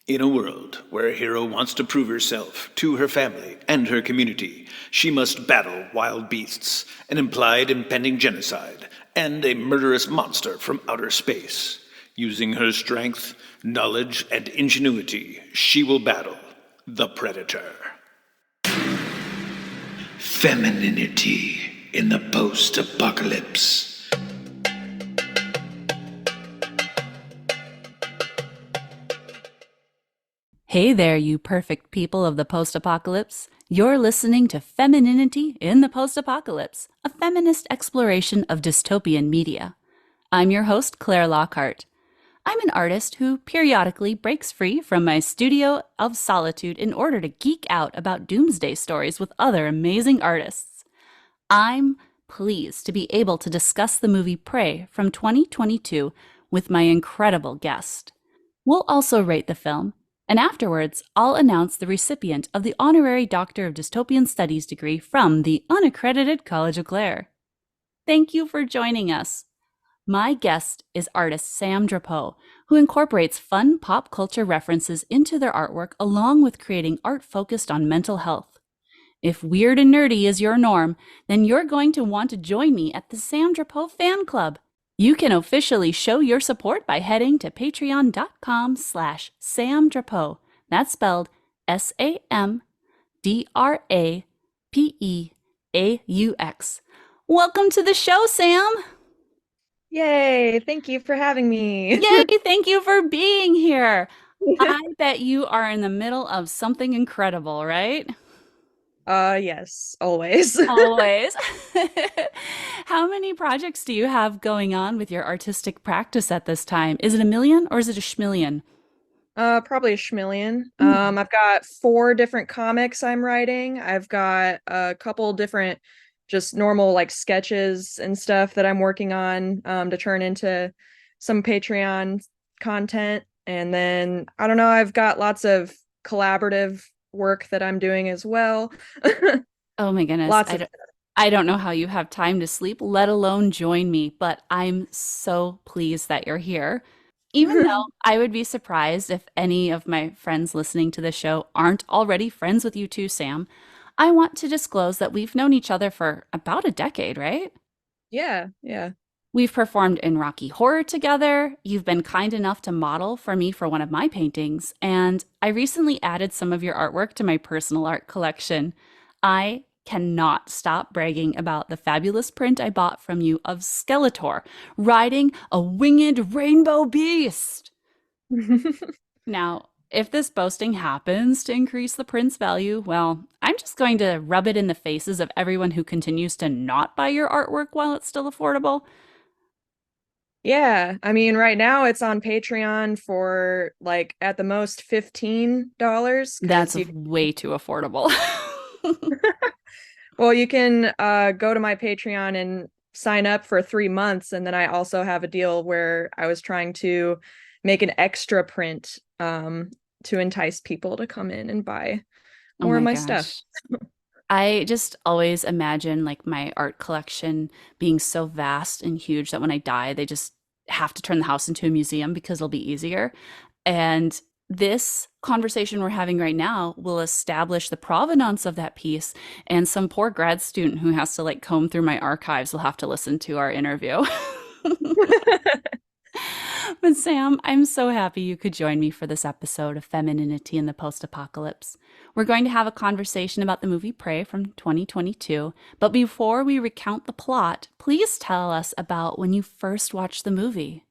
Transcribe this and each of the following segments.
In a world where a hero wants to prove herself to her family and her community, she must battle wild beasts, an implied impending genocide, and a murderous monster from outer space. Using her strength, knowledge, and ingenuity, she will battle the Predator. Femininity in the post-apocalypse. Hey there, you perfect people of the post-apocalypse. You're listening to Femininity in the Post-Apocalypse, a feminist exploration of dystopian media. I'm your host, Klaire Lockheart. I'm an artist who periodically breaks free from my studio of solitude in order to geek out about doomsday stories with other amazing artists. I'm pleased to be able to discuss the movie Prey from 2022 with my incredible guest. We'll also rate the film, and afterwards, I'll announce the recipient of the Honorary Doctor of Dystopian Studies degree from the unaccredited College of Clare. Thank you for joining us. My guest is artist Sam Drapeaux, who incorporates fun pop culture references into their artwork along with creating art focused on mental health. If weird and nerdy is your norm, then you're going to want to join me at the Sam Drapeaux Fan Club. You can officially show your support by heading to patreon.com/Sam Drapeaux. That's spelled SamDrapeaux. Welcome to the show, Sam. Yay, thank you for having me. Yay, thank you for being here. I bet you are in the middle of something incredible, right? Yes, always. Always. How many projects do you have going on with your artistic practice at this time? Is it a million or is it a schmillion? Probably a schmillion. I've got 4 different comics I'm writing. I've got a couple different just normal like sketches and stuff that I'm working on to turn into some Patreon content. And then I don't know, I've got lots of collaborative work that I'm doing as well. Oh my goodness. Lots of I don't know how you have time to sleep, let alone join me, but I'm so pleased that you're here. Even though I would be surprised if any of my friends listening to the show aren't already friends with you too, Sam, I want to disclose that we've known each other for about a decade, right? Yeah. We've performed in Rocky Horror together. You've been kind enough to model for me for one of my paintings, and I recently added some of your artwork to my personal art collection. I cannot stop bragging about the fabulous print I bought from you of Skeletor riding a winged rainbow beast. Now, if this boasting happens to increase the print's value, well, I'm just going to rub it in the faces of everyone who continues to not buy your artwork while it's still affordable. Yeah, I mean, right now it's on Patreon for like at the most $15 That's because way too affordable. you can go to my Patreon and sign up for 3 months, and then I also have a deal where I was trying to make an extra print to entice people to come in and buy Oh more of my my stuff. gosh. I just always imagine like my art collection being so vast and huge that when I die, they just have to turn the house into a museum because it'll be easier. And this conversation we're having right now will establish the provenance of that piece. And some poor grad student who has to like comb through my archives will have to listen to our interview. But Sam, I'm so happy you could join me for this episode of Femininity in the Post-Apocalypse. We're going to have a conversation about the movie Prey from 2022, but before we recount the plot, please tell us about when you first watched the movie.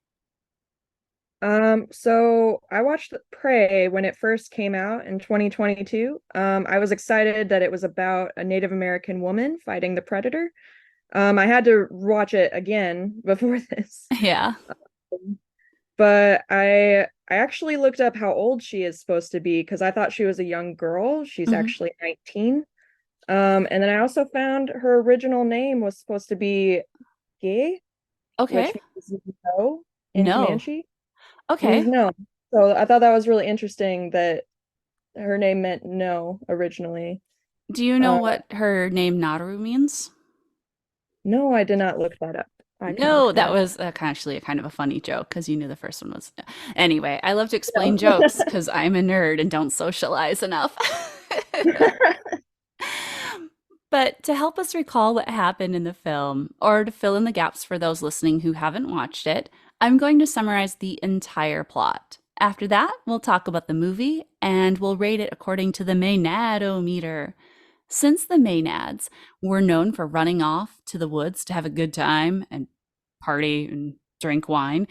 So I watched Prey when it first came out in 2022. I was excited that it was about a Native American woman fighting the Predator. I had to watch it again before this. Yeah. But I actually looked up how old she is supposed to be because I thought she was a young girl. She's Mhm. actually 19. And then I also found her original name was supposed to be Gay, Okay. which means no in No. Comanche. It means Okay. no. So I thought that was really interesting that her name meant no originally. Do you know Uh, what her name Naru means? no, I did not look that up. I can No, look that that was actually a kind of a funny joke because you knew the first one was. Anyway, I love to explain jokes because I'm a nerd and don't socialize enough. But to help us recall what happened in the film, or to fill in the gaps for those listening who haven't watched it, I'm going to summarize the entire plot. After that, we'll talk about the movie and we'll rate it according to the Maenad-O-Meter. Since the Maenads were known for running off to the woods to have a good time and party and drink wine,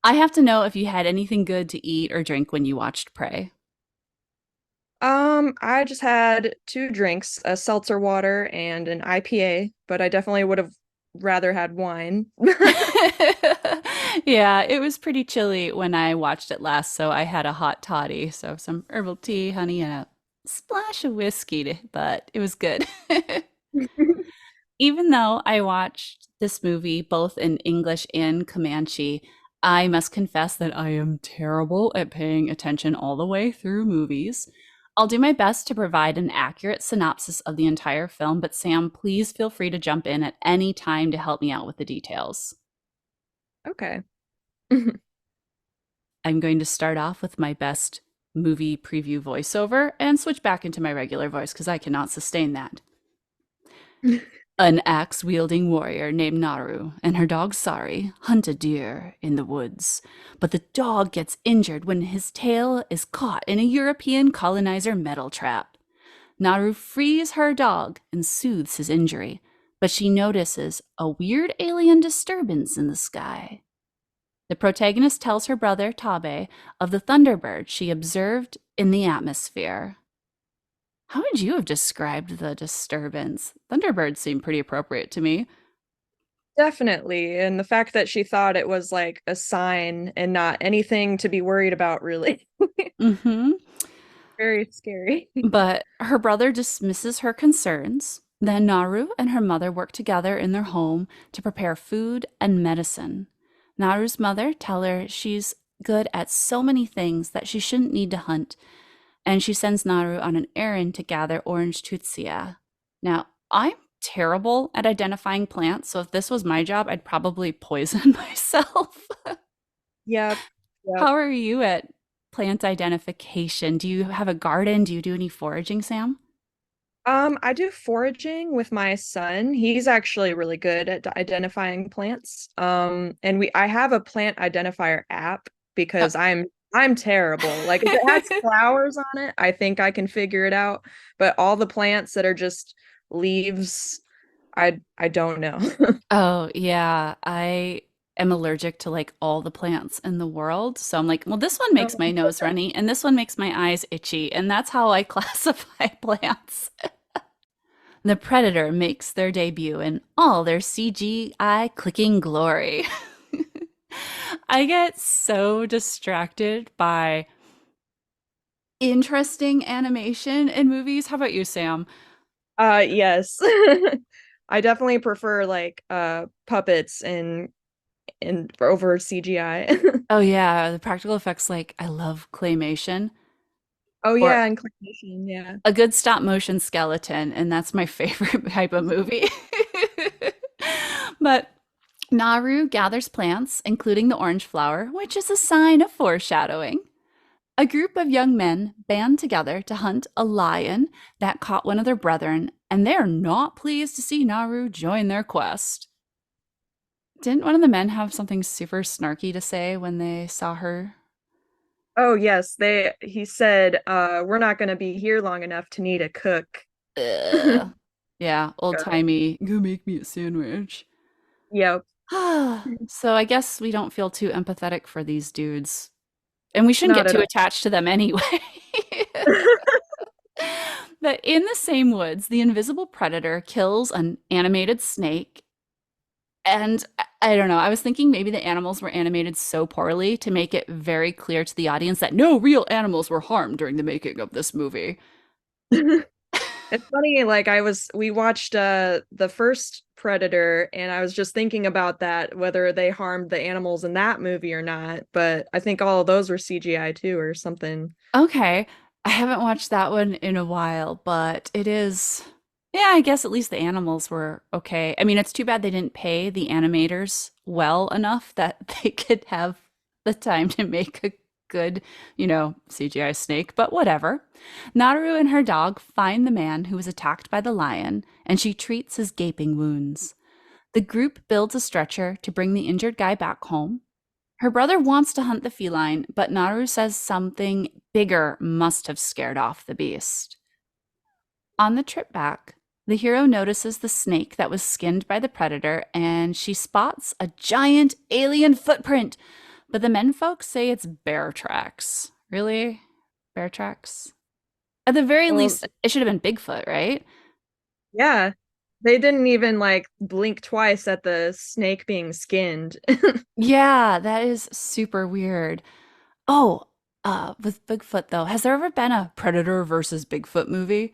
I have to know if you had anything good to eat or drink when you watched Prey. I just had two drinks, a seltzer water and an IPA, but I definitely would have rather had wine. Yeah, it was pretty chilly when I watched it last, so I had a hot toddy, so some herbal tea, honey, and a splash of whiskey, but it was good. Even though I watched this movie both in English and Comanche, I must confess that I am terrible at paying attention all the way through movies. I'll do my best to provide an accurate synopsis of the entire film, but Sam, please feel free to jump in at any time to help me out with the details. Okay. I'm going to start off with my best movie preview voiceover and switch back into my regular voice because I cannot sustain that. An axe wielding warrior named Naru and her dog Sari hunt a deer in the woods, but the dog gets injured when his tail is caught in a European colonizer metal trap. Naru frees her dog and soothes his injury, but she notices a weird alien disturbance in the sky. The protagonist tells her brother Tabe of the thunderbird she observed in the atmosphere. How would you have described the disturbance? Thunderbirds seem pretty appropriate to me. Definitely. And the fact that she thought it was like a sign and not anything to be worried about, really. Mm-hmm. Very scary. But her brother dismisses her concerns. Then Naru and her mother work together in their home to prepare food and medicine. Naru's mother tells her she's good at so many things that she shouldn't need to hunt, and she sends Naru on an errand to gather orange tutsia. Now, I'm terrible at identifying plants, so if this was my job, I'd probably poison myself. Yep. Yep. How are you at plant identification? Do you have a garden? Do you do any foraging, Sam? I do foraging with my son. He's actually really good at identifying plants. And I have a plant identifier app Uh, because I'm terrible. Like if it has flowers on it, I think I can figure it out. But all the plants that are just leaves, I don't know. Oh, yeah. I am allergic to like all the plants in the world. So I'm like, well, this one makes my nose runny and this one makes my eyes itchy. And that's how I classify plants. The Predator makes their debut in all their CGI clicking glory. I get so distracted by interesting animation in movies. How about you, Sam? Yes. I definitely prefer like puppets and over CGI. Oh, yeah, the practical effects, like, I love claymation Oh or yeah, and claymation, yeah. a good stop motion skeleton, and that's my favorite type of movie. But Naru gathers plants, including the orange flower, which is a sign of foreshadowing. A group of young men band together to hunt a lion that caught one of their brethren, and they're not pleased to see Naru join their quest. Didn't one of the men have something super snarky to say when they saw her? Oh yes, he said, we're not gonna be here long enough to need a cook. Ugh. Yeah, old timey, go make me a sandwich. Yep. So I guess we don't feel too empathetic for these dudes. And we shouldn't Not get at too all. attached to them anyway. But in the same woods, the invisible predator kills an animated snake. And I don't know, I was thinking maybe the animals were animated so poorly to make it very clear to the audience that no real animals were harmed during the making of this movie. It's funny, like we watched the first Predator and I was just thinking about that, whether they harmed the animals in that movie or not, but I think all of those were CGI too or something. Okay, I haven't watched that one in a while, but it is. Yeah, I guess at least the animals were okay. I mean, it's too bad they didn't pay the animators well enough that they could have the time to make a good, CGI snake, but whatever. Naru and her dog find the man who was attacked by the lion, and she treats his gaping wounds. The group builds a stretcher to bring the injured guy back home. Her brother wants to hunt the feline, but Naru says something bigger must have scared off the beast. On the trip back, the hero notices the snake that was skinned by the predator and she spots a giant alien footprint. But the menfolk say it's bear tracks. Really? Bear tracks? At the very Well, least, it should have been Bigfoot, right? yeah. They didn't even like blink twice at the snake being skinned. Yeah, that is super weird. Oh, with Bigfoot though, has there ever been a Predator versus Bigfoot movie?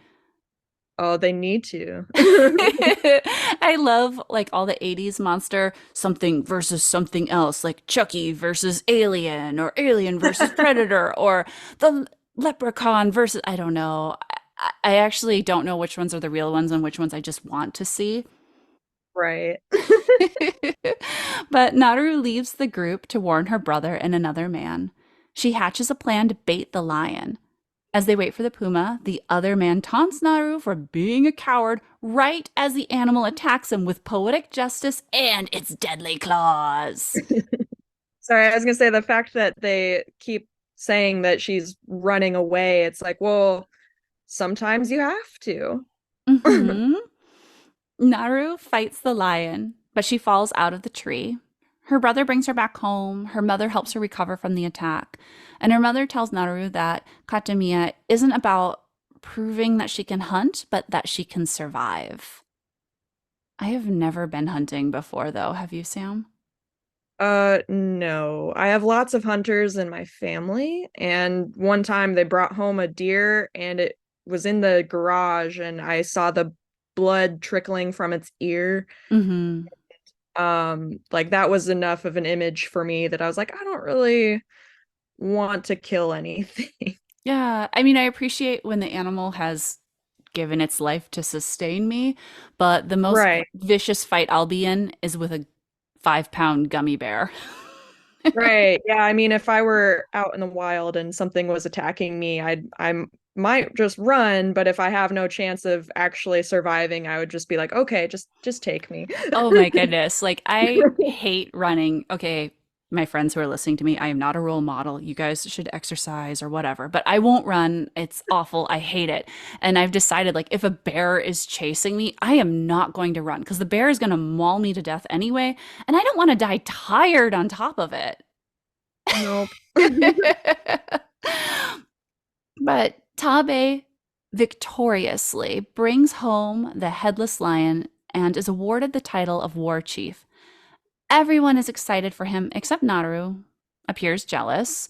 Oh, they need to. I love like all the 80s monster something versus something else, like Chucky versus Alien or Alien versus Predator or the Leprechaun versus I don't know. I actually don't know which ones are the real ones and which ones I just want to see. Right. But Naru leaves the group to warn her brother and another man. She hatches a plan to bait the lion. As they wait for the puma, the other man taunts Naru for being a coward right as the animal attacks him with poetic justice and its deadly claws. Sorry, I was gonna say the fact that they keep saying that she's running away, it's like, well, sometimes you have to. Hmm. Naru fights the lion, but she falls out of the tree. Her brother brings her back home. Her mother helps her recover from the attack. And her mother tells Naru that Katamiya isn't about proving that she can hunt, but that she can survive. I have never been hunting before, though. Have you, Sam? No. I have lots of hunters in my family, and one time they brought home a deer and it was in the garage and I saw the blood trickling from its ear. Mm-hmm. Like that was enough of an image for me that I was like, I don't really want to kill anything. Yeah, I mean, I appreciate when the animal has given its life to sustain me, but the most Right. vicious fight I'll be in is with a 5-pound gummy bear. Right. Yeah, I mean, if I were out in the wild and something was attacking me, I might just run, but if I have no chance of actually surviving, I would just be like, okay, just take me. Oh my goodness. Like, I hate running. Okay, my friends who are listening to me, I am not a role model. You guys should exercise or whatever, but I won't run. It's awful. I hate it. And I've decided, like, if a bear is chasing me, I am not going to run because the bear is going to maul me to death anyway. And I don't want to die tired on top of it. Nope. But Tabe victoriously brings home the headless lion and is awarded the title of war chief. Everyone is excited for him except Naru, appears jealous.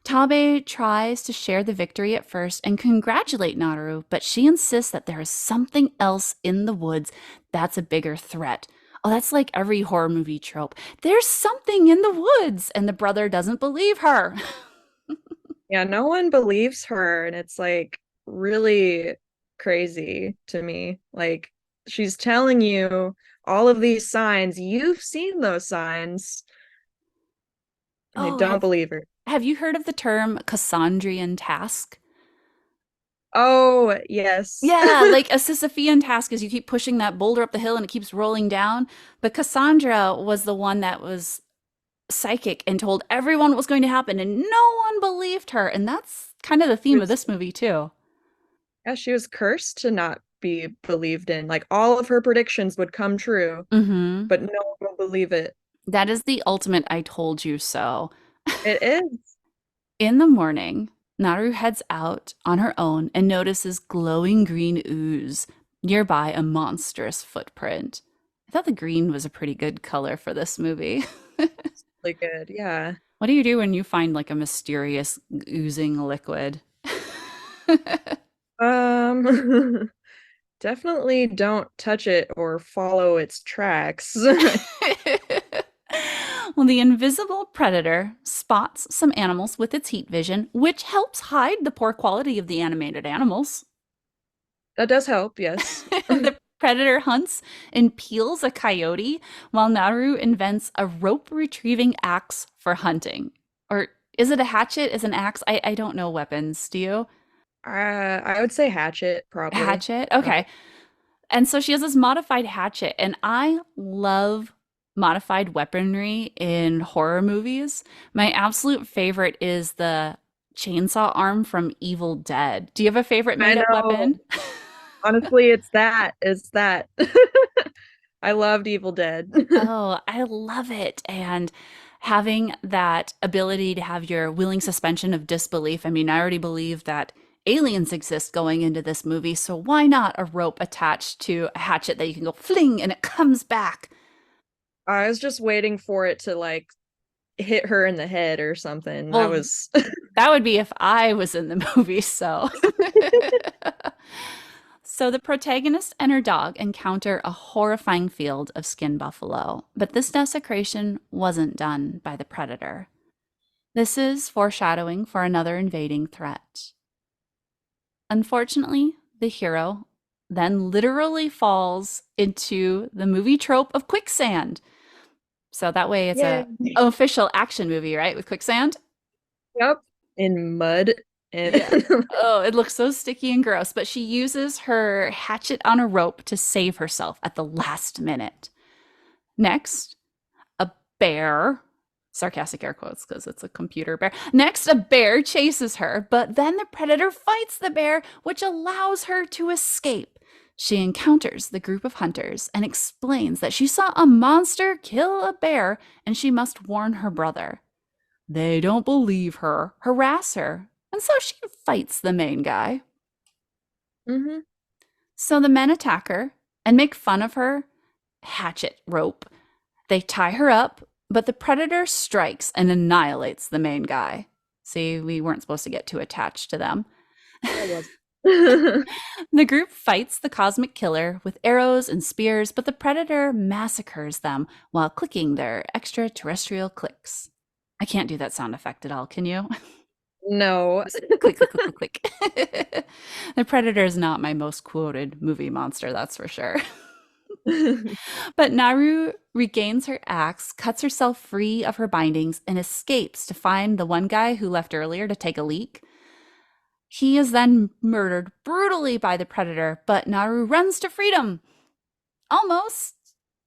Tabe tries to share the victory at first and congratulate Naru, but she insists that there is something else in the woods that's a bigger threat. Oh, that's like every horror movie trope. There's something in the woods, and the brother doesn't believe her. Yeah, no one believes her, and it's like really crazy to me. Like she's telling you all of these signs, you've seen those signs, and they Oh, don't believe her. have you heard of the term Cassandrian task? Oh, yes. Yeah, like a Sisyphean task is you keep pushing that boulder up the hill and it keeps rolling down. But Cassandra was the one that was psychic and told everyone what was going to happen, and no one believed her. And that's kind of the theme of this movie, too. Yeah, she was cursed to not be believed in. Like all of her predictions would come true, Hmm. but no one will believe it. That is the ultimate I told you so. It is. In the morning, Naru heads out on her own and notices glowing green ooze, nearby a monstrous footprint. I thought the green was a pretty good color for this movie. Really good. Yeah. What do you do when you find like a mysterious oozing liquid? Um, definitely don't touch it or follow its tracks. Well, the invisible predator spots some animals with its heat vision, which helps hide the poor quality of the animated animals. That does help, yes. The predator hunts and peels a coyote while Naru invents a rope retrieving axe for hunting. Or is it a hatchet? Is an axe? I don't know weapons. Do you? I would say hatchet, probably. Hatchet? Uh, Okay. And so she has this modified hatchet, and I love modified weaponry in horror movies. My absolute favorite is the chainsaw arm from Evil Dead. Do you have a favorite I made up know. weapon? Honestly, it's that. It's that. I loved Evil Dead. Oh, I love it. And having that ability to have your willing suspension of disbelief. I mean, I already believe that aliens exist going into this movie, so why not a rope attached to a hatchet that you can go fling and it comes back? I was just waiting for it to like hit her in the head or something. I Well, was that would be if I was in the movie, so. So the protagonist and her dog encounter a horrifying field of skin buffalo, but this desecration wasn't done by the predator. This is foreshadowing for another invading threat. Unfortunately, the hero then literally falls into the movie trope of quicksand. So that way it's yeah. a official action movie, right? With quicksand. Yep. In mud and Yeah. Oh, it looks so sticky and gross, but she uses her hatchet on a rope to save herself at the last minute. Next, a bear, sarcastic air quotes because it's a computer bear. Next, a bear chases her, but then the predator fights the bear, which allows her to escape. She encounters the group of hunters and explains that she saw a monster kill a bear and she must warn her brother. They don't believe her, harass her, and so she fights the main guy. hmm So the men attack her and make fun of her hatchet rope. They tie her up, but the predator strikes and annihilates the main guy. See, we weren't supposed to get too attached to them. I was. The group fights the cosmic killer with arrows and spears, but the predator massacres them while clicking their extraterrestrial clicks. I can't do that sound effect at all, can you? No. Click, click, click, click, click. The predator is not my most quoted movie monster, that's for sure. But Naru regains her axe, cuts herself free of her bindings, and escapes to find the one guy who left earlier to take a leak. He is then murdered brutally by the predator, but Naru runs to freedom. Almost.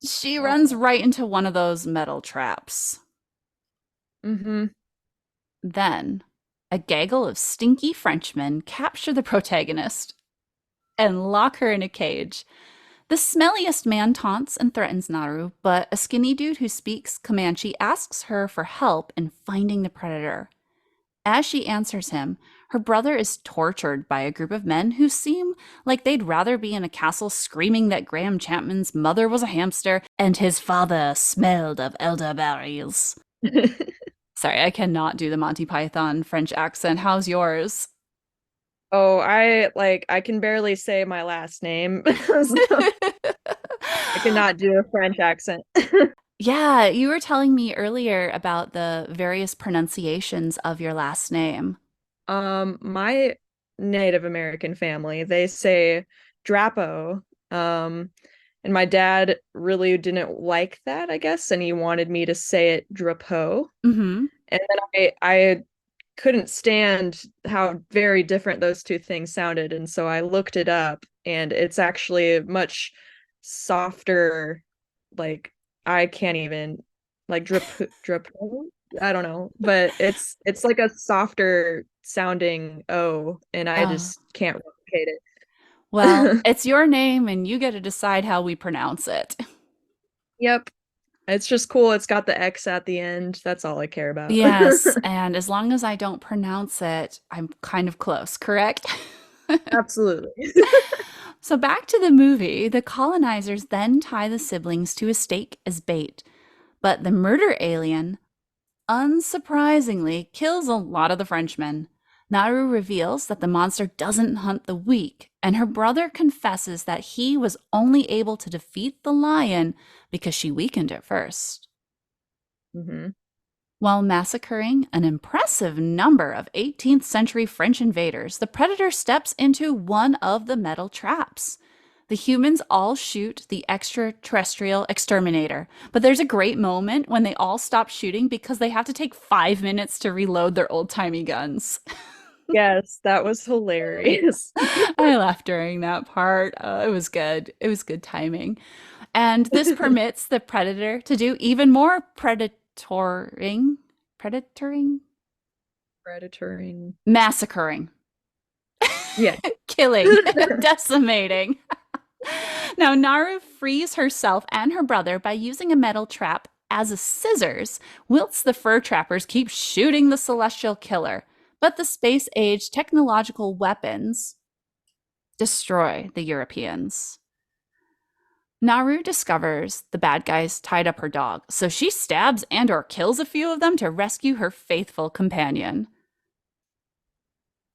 She runs right into one of those metal traps. hmm Then, a gaggle of stinky Frenchmen capture the protagonist and lock her in a cage. The smelliest man taunts and threatens Naru, but a skinny dude who speaks Comanche asks her for help in finding the predator. As she answers him, her brother is tortured by a group of men who seem like they'd rather be in a castle screaming that Graham Chapman's mother was a hamster and his father smelled of elderberries. Sorry, I cannot do the Monty Python French accent. How's yours? Oh, I can barely say my last name. So I cannot do a French accent. Yeah, you were telling me earlier about the various pronunciations of your last name. My Native American family, they say Drapo. And my dad really didn't like that, I guess, and he wanted me to say it Drapeau. Mm-hmm. And then I couldn't stand how very different those two things sounded, and so I looked it up, and it's actually a much softer, like I can't even like drip I don't know, but it's like a softer sounding O, and I Oh, just can't replicate well, it. it's your name and you get to decide how we pronounce it. Yep. It's just cool. It's got the X at the end. That's all I care about. Yes, and as long as I don't pronounce it, I'm kind of close, correct? Absolutely. So back to the movie, the colonizers then tie the siblings to a stake as bait, but the murder alien, unsurprisingly, kills a lot of the Frenchmen. Naru reveals that the monster doesn't hunt the weak, and her brother confesses that he was only able to defeat the lion because she weakened it first. hmm While massacring an impressive number of 18th century French invaders, the predator steps into one of the metal traps. The humans all shoot the extraterrestrial exterminator, but there's a great moment when they all stop shooting because they have to take 5 minutes to reload their old timey guns. Yes, that was hilarious. I laughed during that part. It was good. It was good timing. And this permits the predator to do even more predatoring, Predatoring. massacring, Yeah. killing, decimating. Now, Naru frees herself and her brother by using a metal trap as a scissors, whilst the fur trappers keep shooting the celestial killer. But the space age technological weapons destroy the Europeans. Naru discovers the bad guys tied up her dog, so she stabs and or kills a few of them to rescue her faithful companion.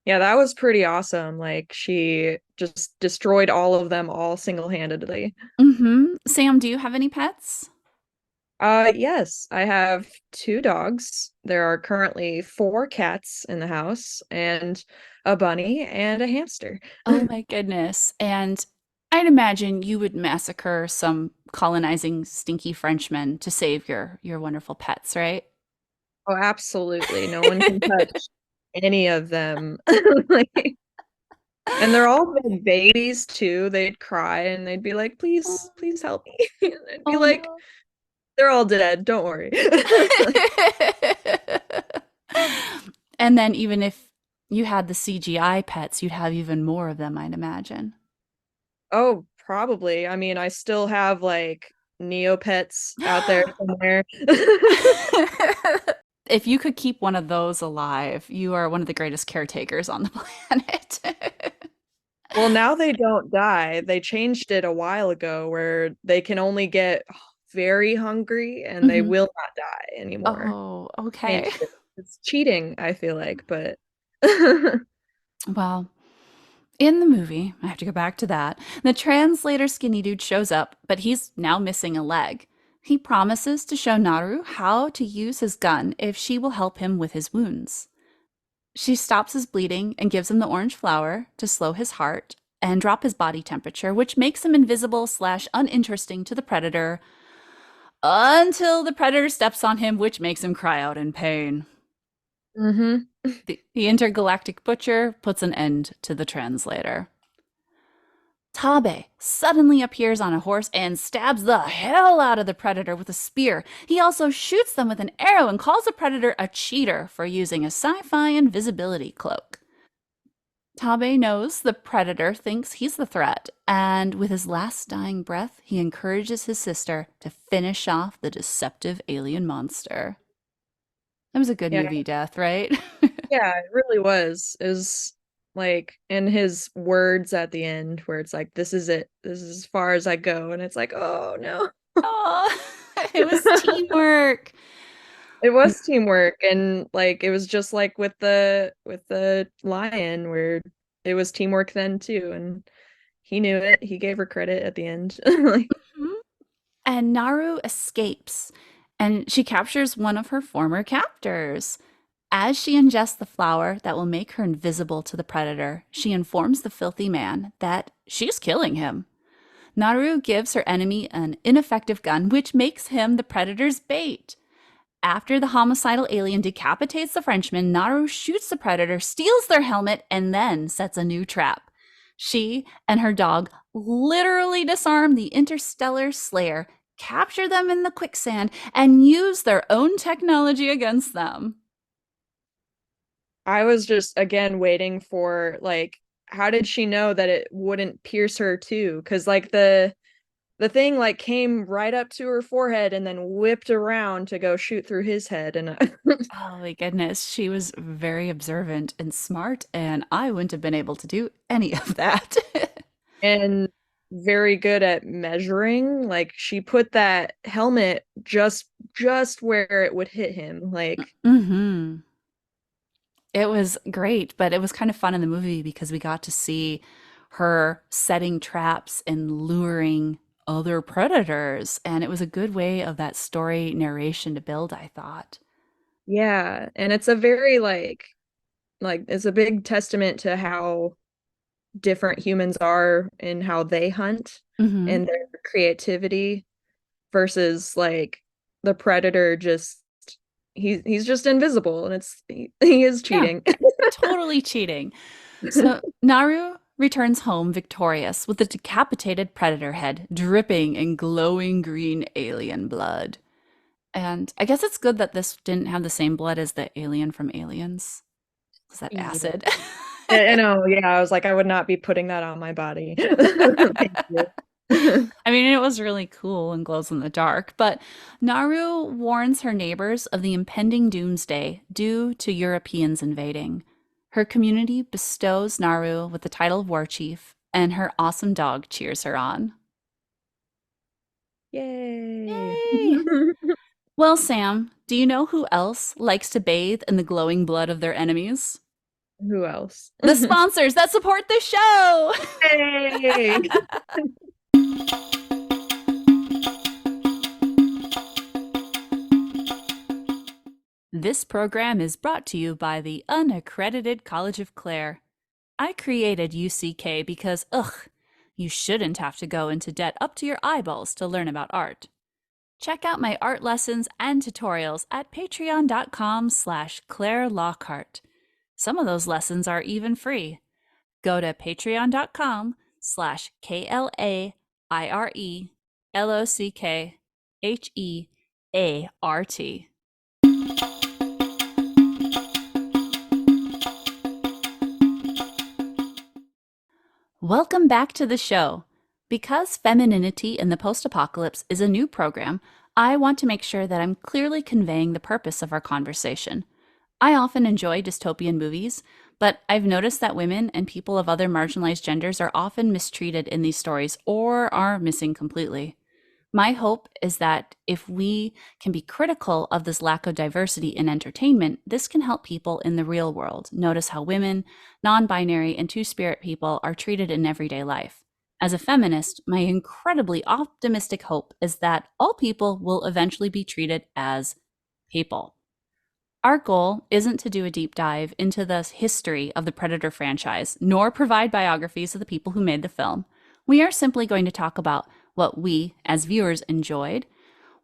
Yeah, that was pretty awesome. Like she just destroyed all of them all single-handedly. Sam, do you have any pets? Yes, I have two dogs. There are currently four cats in the house and a bunny and a hamster. Oh my goodness. And I'd imagine you would massacre some colonizing stinky Frenchmen to save your wonderful pets, right? Oh, absolutely. No one can touch any of them. Like, and they're all big babies too. They'd cry and they'd be like, please, please help me. And I'd be Oh like, no. they're all dead. Don't worry. And then even if you had the CGI pets, you'd have even more of them, I'd imagine. Oh, probably. I mean, I still have like Neopets out there somewhere. If you could keep one of those alive, you are one of the greatest caretakers on the planet. Well, now they don't die. They changed it a while ago where they can only get very hungry and they Mhm. will not die anymore. Oh, okay. Changed it. It's cheating, I feel like, but Well, in the movie, I have to go back to that. The translator skinny dude shows up, but he's now missing a leg. He promises to show Naru how to use his gun if she will help him with his wounds. She stops his bleeding and gives him the orange flower to slow his heart and drop his body temperature, which makes him invisible slash uninteresting to the predator until the predator steps on him, which makes him cry out in pain. hmm The intergalactic butcher puts an end to the translator. Tabe suddenly appears on a horse and stabs the hell out of the predator with a spear. He also shoots them with an arrow and calls the predator a cheater for using a sci-fi invisibility cloak. Tabe knows the predator thinks he's the threat, and with his last dying breath, he encourages his sister to finish off the deceptive alien monster. That was a good Yeah, movie death, right? yeah, it really was. It was like in his words at the end where it's like, this is it. This is as far as I go. And it's like, oh no. Oh, it was teamwork. It was teamwork and like it was just like with the lion where it was teamwork then too and he knew it. He gave her credit at the end. Like, Mhm. And Naru escapes, and she captures one of her former captors. As she ingests the flower that will make her invisible to the predator, she informs the filthy man that she's killing him. Naru gives her enemy an ineffective gun, which makes him the predator's bait. After the homicidal alien decapitates the Frenchman, Naru shoots the predator, steals their helmet, and then sets a new trap. She and her dog literally disarm the interstellar slayer, capture them in the quicksand, and use their own technology against them. I was just again waiting for like how did she know that it wouldn't pierce her too? Because like the thing like came right up to her forehead and then whipped around to go shoot through his head and Oh my goodness, she was very observant and smart, and I wouldn't have been able to do any of that. and very good at measuring. Like she put that helmet just where it would hit him. Like hmm It was great, but it was kind of fun in the movie because we got to see her setting traps and luring other predators. And it was a good way of that story narration to build, I thought. Yeah, and it's a very like it's a big testament to how different humans are and how they hunt Hmm. and their creativity versus like the predator just he's just invisible and he is Yeah, cheating. totally cheating. So Naru returns home victorious with a decapitated predator head dripping in glowing green alien blood. And I guess it's good that this didn't have the same blood as the alien from Aliens. Was that Yeah. acid? I know, yeah, I was like, I would not be putting that on my body. Thank you. I mean, it was really cool and glows in the dark, but Naru warns her neighbors of the impending doomsday due to Europeans invading. Her community bestows Naru with the title of war chief, and her awesome dog cheers her on. Yay. Yay! Well, Sam, do you know who else likes to bathe in the glowing blood of their enemies? Who else? The sponsors that support the show! Hey. This program is brought to you by the Unaccredited College of Clare. I created UCK because, ugh, you shouldn't have to go into debt up to your eyeballs to learn about art. Check out my art lessons and tutorials at patreon.com/Klaire Lockheart. Some of those lessons are even free. Go to patreon.com/KLAIRELOCKHEART. Welcome back to the show. Because Femininity in the Post-Apocalypse is a new program, I want to make sure that I'm clearly conveying the purpose of our conversation. I often enjoy dystopian movies, but I've noticed that women and people of other marginalized genders are often mistreated in these stories or are missing completely. My hope is that if we can be critical of this lack of diversity in entertainment, this can help people in the real world notice how women, non binary, and two spirit people are treated in everyday life. As a feminist, my incredibly optimistic hope is that all people will eventually be treated as people. Our goal isn't to do a deep dive into the history of the Predator franchise, nor provide biographies of the people who made the film. We are simply going to talk about what we, as viewers, enjoyed,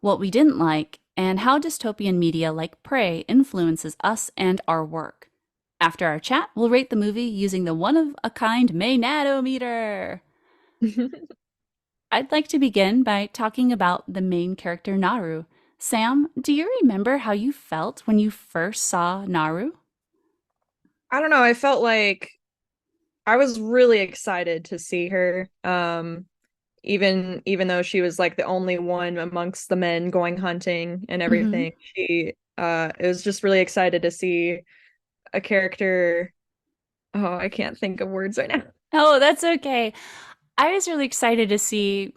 what we didn't like, and how dystopian media like Prey influences us and our work. After our chat, we'll rate the movie using the one of a kind Maenad-O-Meter. I'd like to begin by talking about the main character Naru. Sam, do you remember how you felt when you first saw Naru? I don't know, I felt like I was really excited to see her. Even though she was like the only one amongst the men going hunting and Hmm. everything, she it was just really excited to see a character. Oh, I can't think of words right now. Oh, that's okay. I was really excited to see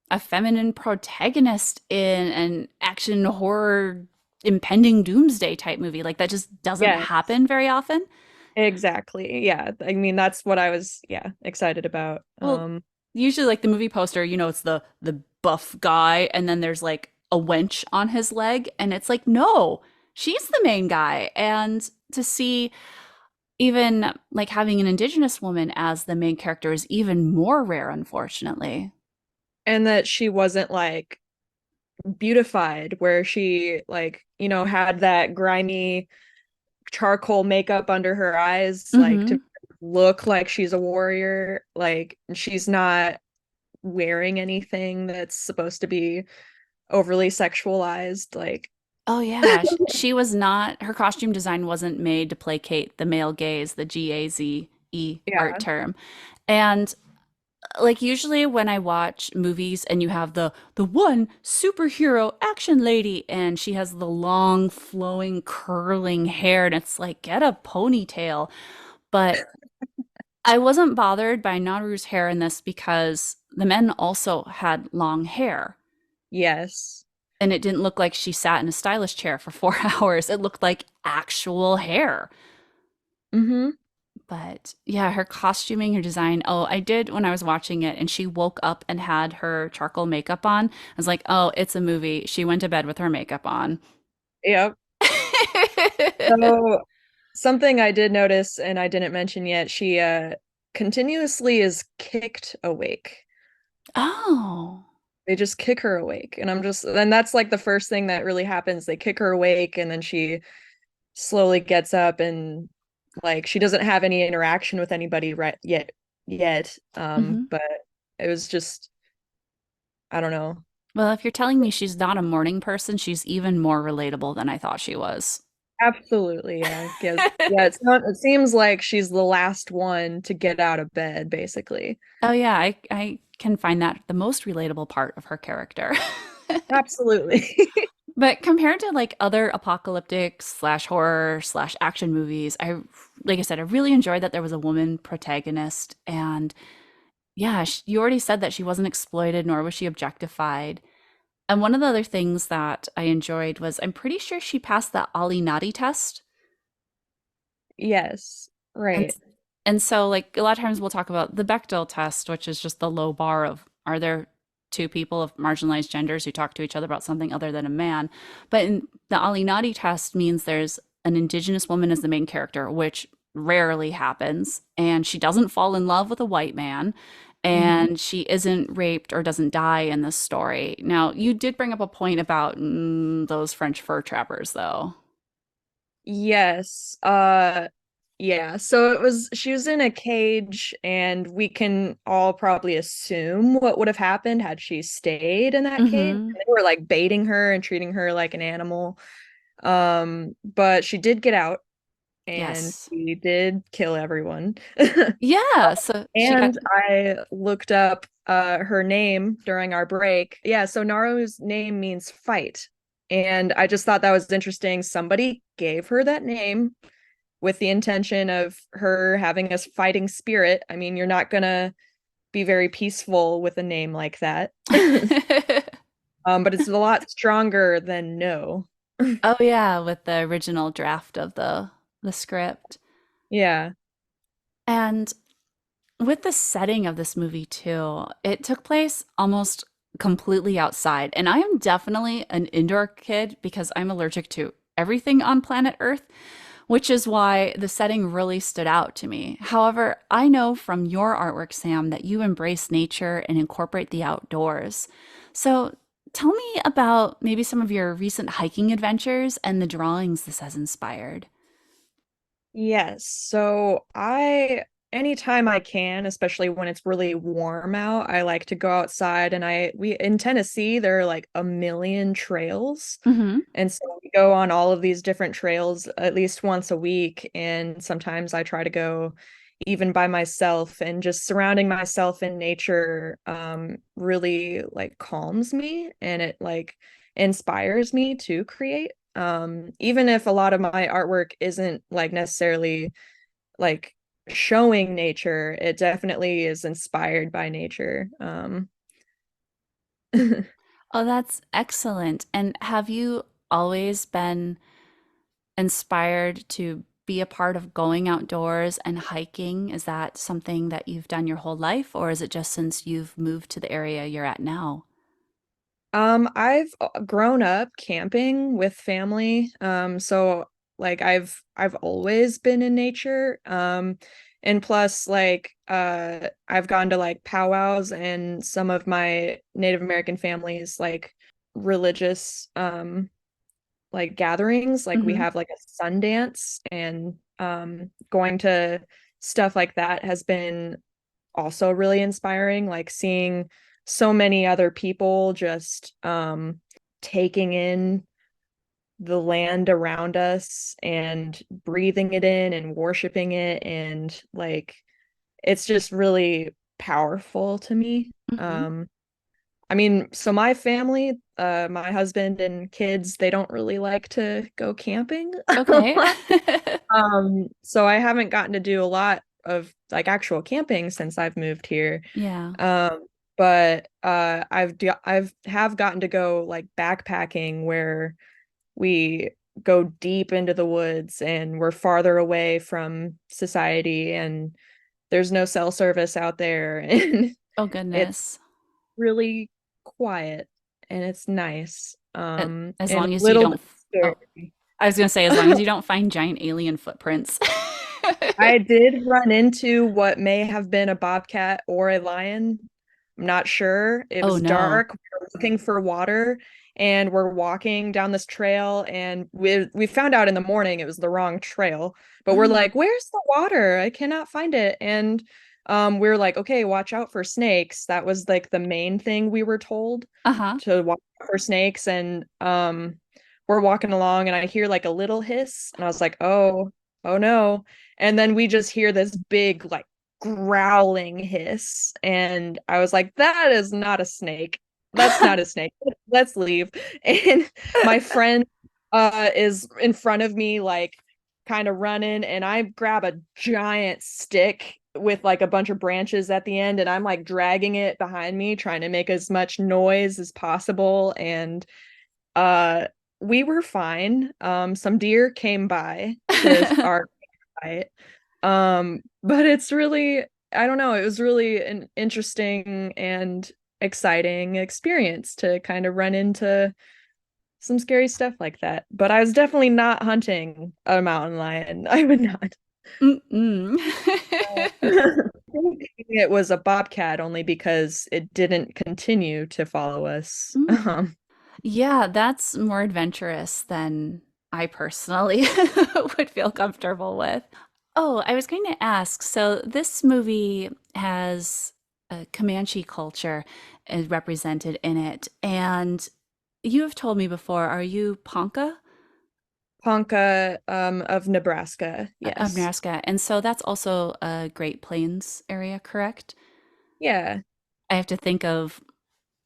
a feminine protagonist in an action horror impending doomsday type movie. Like that just doesn't Yes, happen very often. exactly. Yeah. I mean, that's what I was, yeah, excited about. Well, usually like the movie poster, it's the buff guy and then there's like a wench on his leg and it's like no, she's the main guy. And to see even like having an indigenous woman as the main character is even more rare, unfortunately. And that she wasn't like beautified where she like, had that grimy charcoal makeup under her eyes, like to Hmm. look like she's a warrior. Like she's not wearing anything that's supposed to be overly sexualized. Like, Oh yeah, she was not. Her costume design wasn't made to placate the male gaze, the GAZE art yeah. term. And like usually when I watch movies and you have the one superhero action lady and she has the long flowing curling hair and it's like get a ponytail. But I wasn't bothered by Naru's hair in this because the men also had long hair. Yes. And it didn't look like she sat in a stylish chair for 4 hours. It looked like actual hair. Mm-hmm. But yeah, her costuming, her design. Oh, I did when I was watching it and she woke up and had her charcoal makeup on. I was like, oh, it's a movie. She went to bed with her makeup on. Yep. So something I did notice and I didn't mention yet, she continuously is kicked awake. Oh. They just kick her awake. And that's like the first thing that really happens. They kick her awake and then she slowly gets up and like she doesn't have any interaction with anybody yet. Hmm. But it was just I don't know. Well, if you're telling me she's not a morning person, she's even more relatable than I thought she was. Absolutely, yeah. Yeah, it seems like she's the last one to get out of bed, basically. Oh yeah, I can find that the most relatable part of her character. Absolutely. But compared to like other apocalyptic slash horror slash action movies, like I said, I really enjoyed that there was a woman protagonist. And yeah, you already said that she wasn't exploited nor was she objectified. And one of the other things that I enjoyed was I'm pretty sure she passed the Ali Nadi test. Yes, And right. and so like a lot of times we'll talk about the Bechdel test, which is just the low bar of are there two people of marginalized genders who talk to each other about something other than a man. But in the Ali Nadi test means there's an indigenous woman as the main character, which rarely happens, and she doesn't fall in love with a white man. Mhm. And she isn't raped or doesn't die in this story. Now, you did bring up a point about those French fur trappers, though. Yes. Yeah. So she was in a cage and we can all probably assume what would have happened had she stayed in that cage. Mm-hmm. They were like baiting her and treating her like an animal. But she did get out and Yes. she did kill everyone. Yeah. So she got. And I looked up her name during our break. Yeah, so Naru's name means fight. And I just thought that was interesting. Somebody gave her that name with the intention of her having a fighting spirit. I mean, you're not gonna be very peaceful with a name like that. But it's a lot stronger than no. Oh yeah, with the original draft of the script. Yeah. And with the setting of this movie too, it took place almost completely outside. And I am definitely an indoor kid because I'm allergic to everything on planet Earth, which is why the setting really stood out to me. However, I know from your artwork, Sam, that you embrace nature and incorporate the outdoors. So tell me about maybe some of your recent hiking adventures and the drawings this has inspired. Yes. So anytime I can, especially when it's really warm out, I like to go outside and we in Tennessee, there are like a million trails. Hmm. And so we go on all of these different trails at least once a week. And sometimes I try to go even by myself and just surrounding myself in nature, really like calms me and it like inspires me to create. Even if a lot of my artwork isn't like necessarily like showing nature, it definitely is inspired by nature. Oh, that's excellent. And have you always been inspired to be a part of going outdoors and hiking? Is that something that you've done your whole life, or is it just since you've moved to the area you're at now? I've grown up camping with family. So like I've always been in nature. And plus like I've gone to like powwows and some of my Native American families like religious like gatherings. Like we Hmm. have like a Sundance and going to stuff like that has been also really inspiring, like seeing so many other people just taking in the land around us and breathing it in and worshiping it and like it's just really powerful to me. Hmm. I mean, so my family, my husband and kids, they don't really like to go camping. Okay. So I haven't gotten to do a lot of like actual camping since I've moved here. Yeah. Um, but I've have gotten to go like backpacking where we go deep into the woods and we're farther away from society and there's no cell service out there and Oh, it's goodness. really quiet and it's nice. As And a long as you little don't. bit Oh, scary. I was gonna say, as long as you don't find giant alien footprints. I did run into what may have been a bobcat or a lion. I'm not sure. It Oh was no. dark. We were looking for water and we're walking down this trail and we found out in the morning it was the wrong trail. But we're Mm. like, "Where's the water? I cannot find it." And we're like, "Okay, watch out for snakes." That was like the main thing we were told, Uh-huh. to watch out for snakes. And we're walking along and I hear like a little hiss and I was like, "Oh, oh no." And then we just hear this big, like, growling hiss. And I was like, that is not a snake. That's not a snake. Let's leave. And my friend is in front of me, like, kind of running. And I grab a giant stick with like a bunch of branches at the end. And I'm like dragging it behind me, trying to make as much noise as possible. And uh, we were fine. Some deer came by to our site. But it's really, I don't know, it was really an interesting and exciting experience to kind of run into some scary stuff like that. But I was definitely not hunting a mountain lion. I would not. Mm-mm. I think it was a bobcat only because it didn't continue to follow us. Mm. Yeah, that's more adventurous than I personally would feel comfortable with. Oh, I was going to ask, so this movie has a Comanche culture represented in it, and you have told me before, are you Ponca Ponca, of Nebraska. of Yes. Nebraska? And so that's also a Great Plains area, correct? Yeah. I have to think of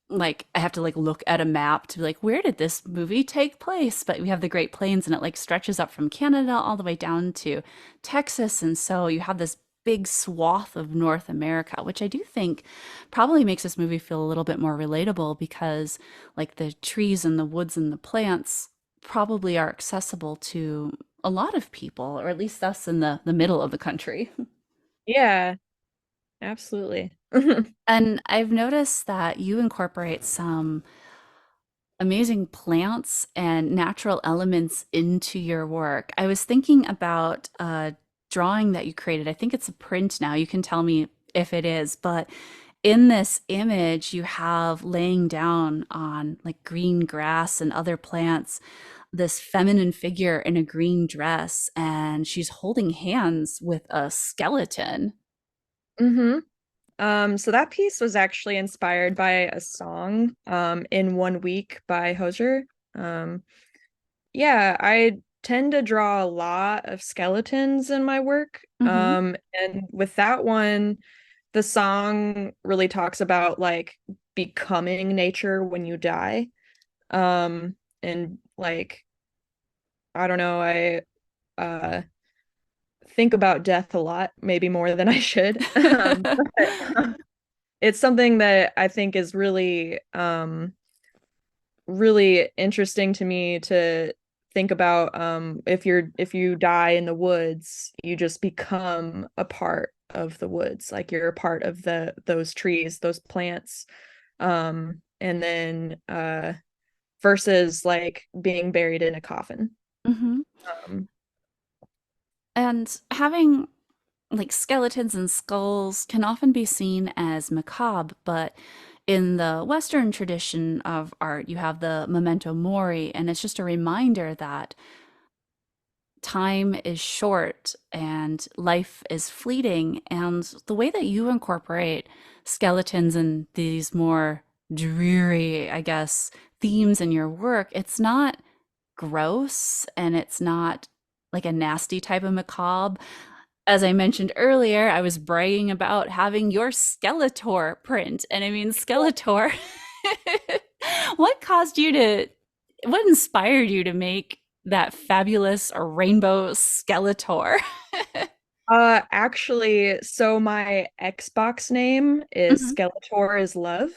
like I have to like look at a map to be like, where did this movie take place? But we have the Great Plains and it like stretches up from Canada all the way down to Texas. And so you have this big swath of North America, which I do think probably makes this movie feel a little bit more relatable because like the trees and the woods and the plants probably are accessible to a lot of people, or at least us in the middle of the country. Yeah, absolutely. And I've noticed that you incorporate some amazing plants and natural elements into your work. I was thinking about a drawing that you created. I think it's a print now. You can tell me if it is, but in this image, you have laying down on like green grass and other plants this feminine figure in a green dress, and she's holding hands with a skeleton. hmm so that piece was actually inspired by a song, In 1 Week by Hozier. Um, yeah, I tend to draw a lot of skeletons in my work. Hmm. And with that one, the song really talks about like becoming nature when you die. And like, I don't know, I uh think about death a lot, maybe more than I should. But it's something that I think is really really interesting to me to think about. If you die in the woods, you just become a part of the woods, like you're a part of the those trees, those plants. And then versus like being buried in a coffin. Hmm. um And having like skeletons and skulls can often be seen as macabre, but in the Western tradition of art, you have the memento mori, and it's just a reminder that time is short and life is fleeting. And the way that you incorporate skeletons and these more dreary, I guess, themes in your work, it's not gross and it's not like a nasty type of macabre. As I mentioned earlier, I was bragging about having your Skeletor print. And I mean, Skeletor, what caused you to, what inspired you to make that fabulous rainbow Skeletor? Actually, so my Xbox name is Hmm. Skeletor is Love.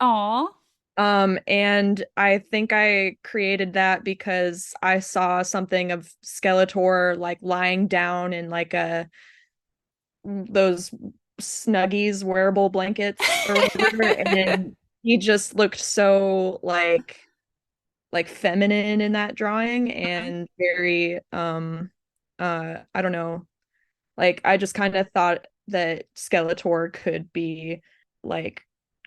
Aw. And I think I created that because I saw something of Skeletor like lying down in like a those Snuggies wearable blankets or whatever, and he just looked so like feminine in that drawing and very I don't know, like I just kind of thought that Skeletor could be like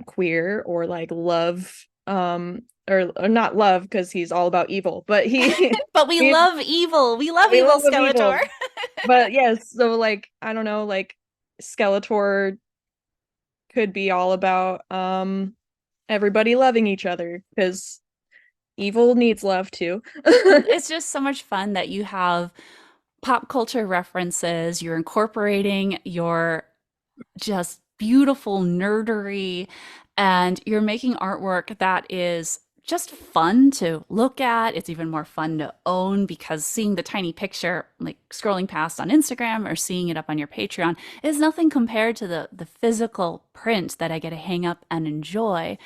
queer or like love or not love because he's all about evil, but he But we he love evil. We love we evil, love him Skeletor. evil. But yes, so like I don't know, like Skeletor could be all about everybody loving each other because evil needs love too. Well, it's just so much fun that you have pop culture references, you're incorporating your just beautiful nerdery, and you're making artwork that is just fun to look at. It's even more fun to own because seeing the tiny picture, like scrolling past on Instagram or seeing it up on your Patreon, is nothing compared to the physical print that I get to hang up and enjoy.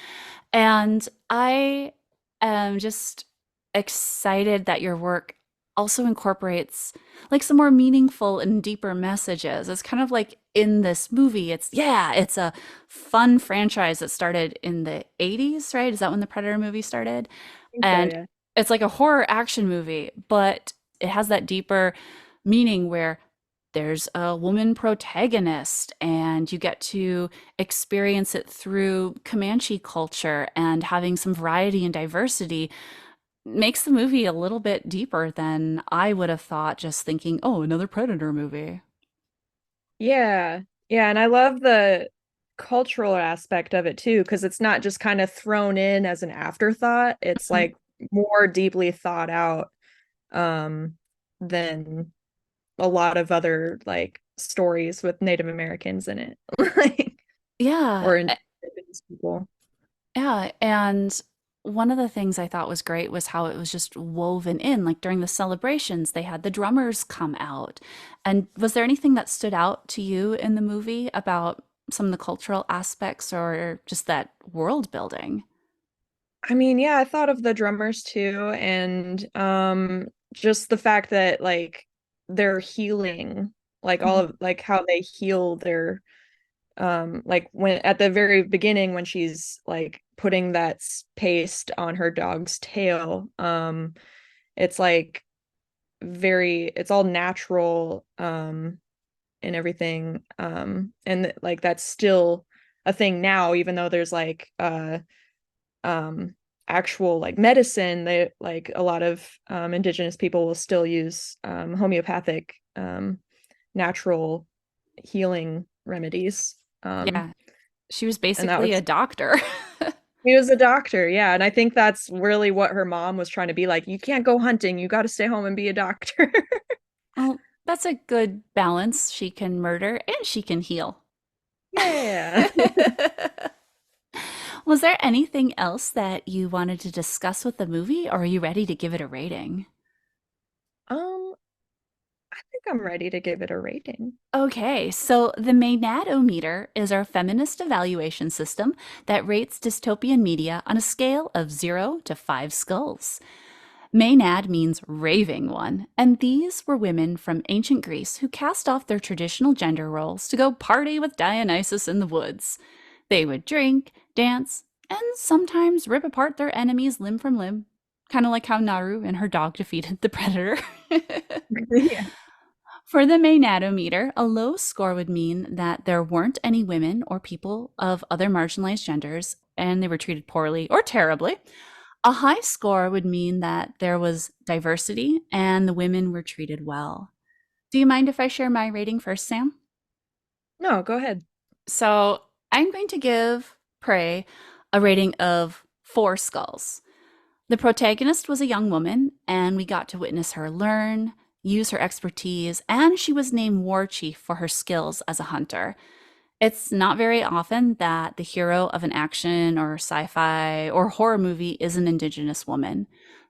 And I am just excited that your work also incorporates like some more meaningful and deeper messages. It's kind of like in this movie, it's a fun franchise that started in the 80s, right? Is that when the Predator movie started? think so, And yeah. it's like a horror action movie, but it has that deeper meaning where there's a woman protagonist and you get to experience it through Comanche culture, and having some variety and diversity makes the movie a little bit deeper than I would have thought just thinking, oh, another Predator movie. Yeah. Yeah, and I love the cultural aspect of it too, because it's not just kind of thrown in as an afterthought. It's Mhm. like more deeply thought out um than a lot of other like stories with Native Americans in it. Like Yeah. or indigenous people. Yeah. And one of the things I thought was great was how it was just woven in. Like during the celebrations, they had the drummers come out. And was there anything that stood out to you in the movie about some of the cultural aspects or just that world building? I mean, yeah, I thought of the drummers too, and just the fact that like they're healing, like all Mhm. of like how they heal their like when at the very beginning when she's like putting that paste on her dog's tail, it's like very it's all natural and everything, and like that's still a thing now even though there's like um actual like medicine. They like a lot of indigenous people will still use homeopathic natural healing remedies. Yeah. She was And that basically a was doctor. he was a doctor, yeah, and I think that's really what her mom was trying to be like. You can't go hunting, you got to stay home and be a doctor. Well, that's a good balance. She can murder and she can heal. Yeah. Was there anything else that you wanted to discuss with the movie, or are you ready to give it a rating? um I think I'm ready to give it a rating. Okay, so the Maenad-O-Meter is our feminist evaluation system that rates dystopian media on a scale of 0 to 5 skulls. Maenad means raving one, and these were women from ancient Greece who cast off their traditional gender roles to go party with Dionysus in the woods. They would drink, dance, and sometimes rip apart their enemies limb from limb, kind of like how Naru and her dog defeated the predator. Yeah. For the Maenad-O-Meter, a low score would mean that there weren't any women or people of other marginalized genders, and they were treated poorly or terribly. A high score would mean that there was diversity and the women were treated well. Do you mind if I share my rating first, Sam? No, go ahead. So I'm going to give Prey a rating of 4 skulls. The protagonist was a young woman, and we got to witness her learn, use her expertise, and she was named War Chief for her skills as a hunter. It's not very often that the hero of an action or sci fi or horror movie is an Indigenous woman.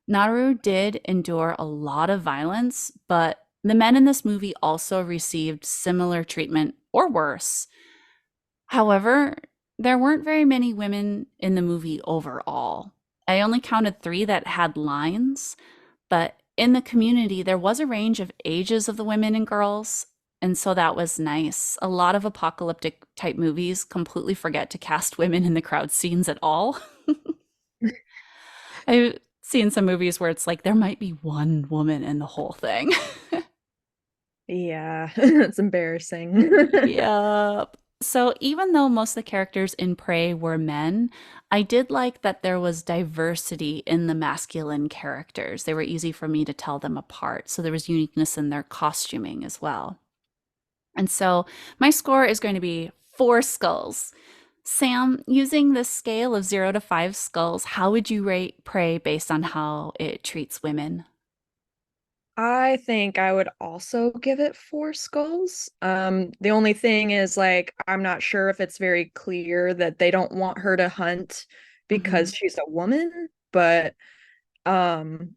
Naru did endure a lot of violence, but the men in this movie also received similar treatment or worse. However, there weren't very many women in the movie overall. I only counted 3 that had lines, but in the community, there was a range of ages of the women and girls, and so that was nice. A lot of apocalyptic type movies completely forget to cast women in the crowd scenes at all. I seen some movies where it's like there might be one woman in the whole thing. Yeah, it's embarrassing. Yep. So even though most of the characters in Prey were men, I did like that there was diversity in the masculine characters. They were easy for me to tell them apart. So there was uniqueness in their costuming as well. And so my score is going to be 4 skulls. Sam, using this scale of 0 to 5 skulls, how would you rate Prey based on how it treats women? I think I would also give it 4 skulls. The only thing is like I'm not sure if it's very clear that they don't want her to hunt Hmm. because she's a woman, but um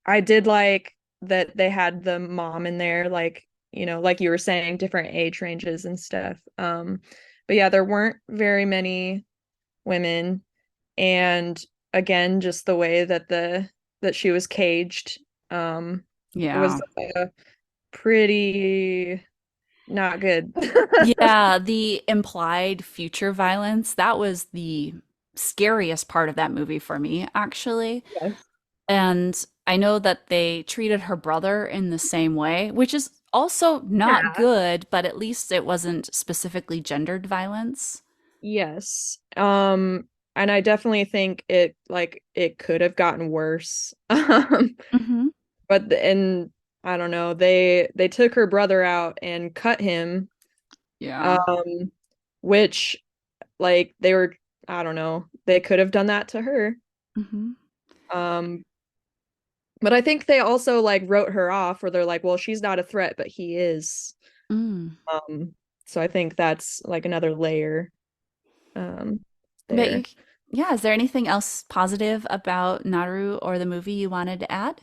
I did like that they had the mom in there, like, like you were saying, different age ranges and stuff. But yeah, there weren't very many women, and again, just the way that she was caged, um, was Yeah. pretty not good. Yeah, the implied future violence, that was the scariest part of that movie for me, actually. Yes. And I know that they treated her brother in the same way, which is also not Yeah. good, but at least it wasn't specifically gendered violence. Yes. And I definitely think it could have gotten worse. Hmm. And I don't know, they took her brother out and cut him, Yeah. um, which, like, they were, I don't know, they could have done that to her. Hmm. Um, but I think they also like wrote her off, where they're like, well, she's not a threat, but he is. Mm. Um, so I think that's like another layer um But you, there. yeah, is there anything else positive about Naru or the movie you wanted to add?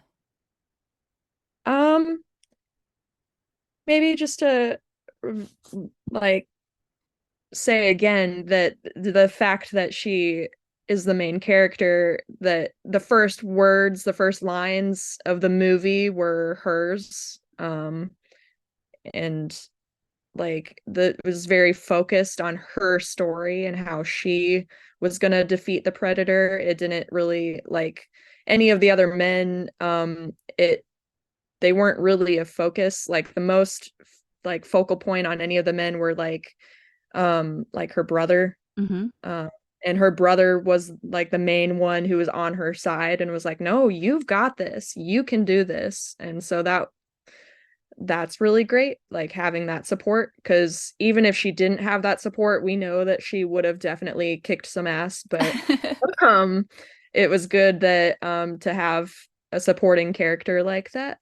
Um, Maybe just to like say again that the fact that she is the main character, that the first words, the first lines of the movie were hers. And like the it was very focused on her story and how she was gonna defeat the predator. It didn't really like any of the other men. It They weren't really a focus. Like the most like focal point on any of the men were like her brother. Hmm. Uh, and her brother was like the main one who was on her side and was like, "No, you've got this. You can do this." And so that's really great, like having that support, because even if she didn't have that support, we know that she would have definitely kicked some ass. But um it was good that to have a supporting character like that,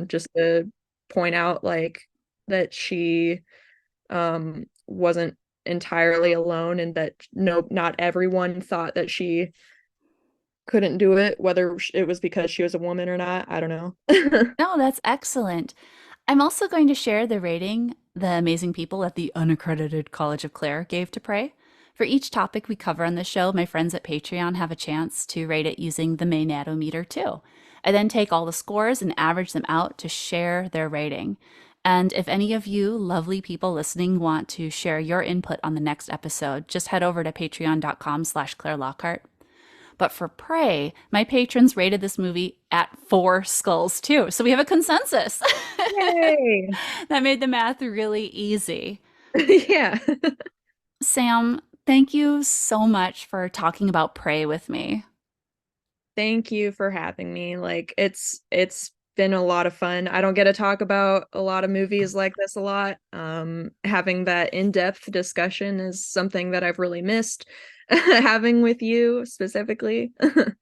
just to point out like that she wasn't entirely alone, and that no, not everyone thought that she couldn't do it, whether it was because she was a woman or not. I don't know. No, that's excellent. I'm also going to share the rating the amazing people at the unaccredited College of Claire gave to Prey. For each topic we cover on the show, my friends at Patreon have a chance to rate it using the Maenad-O-Meter too. I then take all the scores and average them out to share their rating. And if any of you lovely people listening want to share your input on the next episode, just head over to patreon.com/Klaire Lockheart. But for Prey, my patrons rated this movie at 4 skulls too. So we have a consensus. Yay. That made the math really easy. Yeah. Sam, thank you so much for talking about Prey with me. Thank you for having me. Like it's been a lot of fun. I don't get to talk about a lot of movies like this a lot. Having that in-depth discussion is something that I've really missed having with you specifically.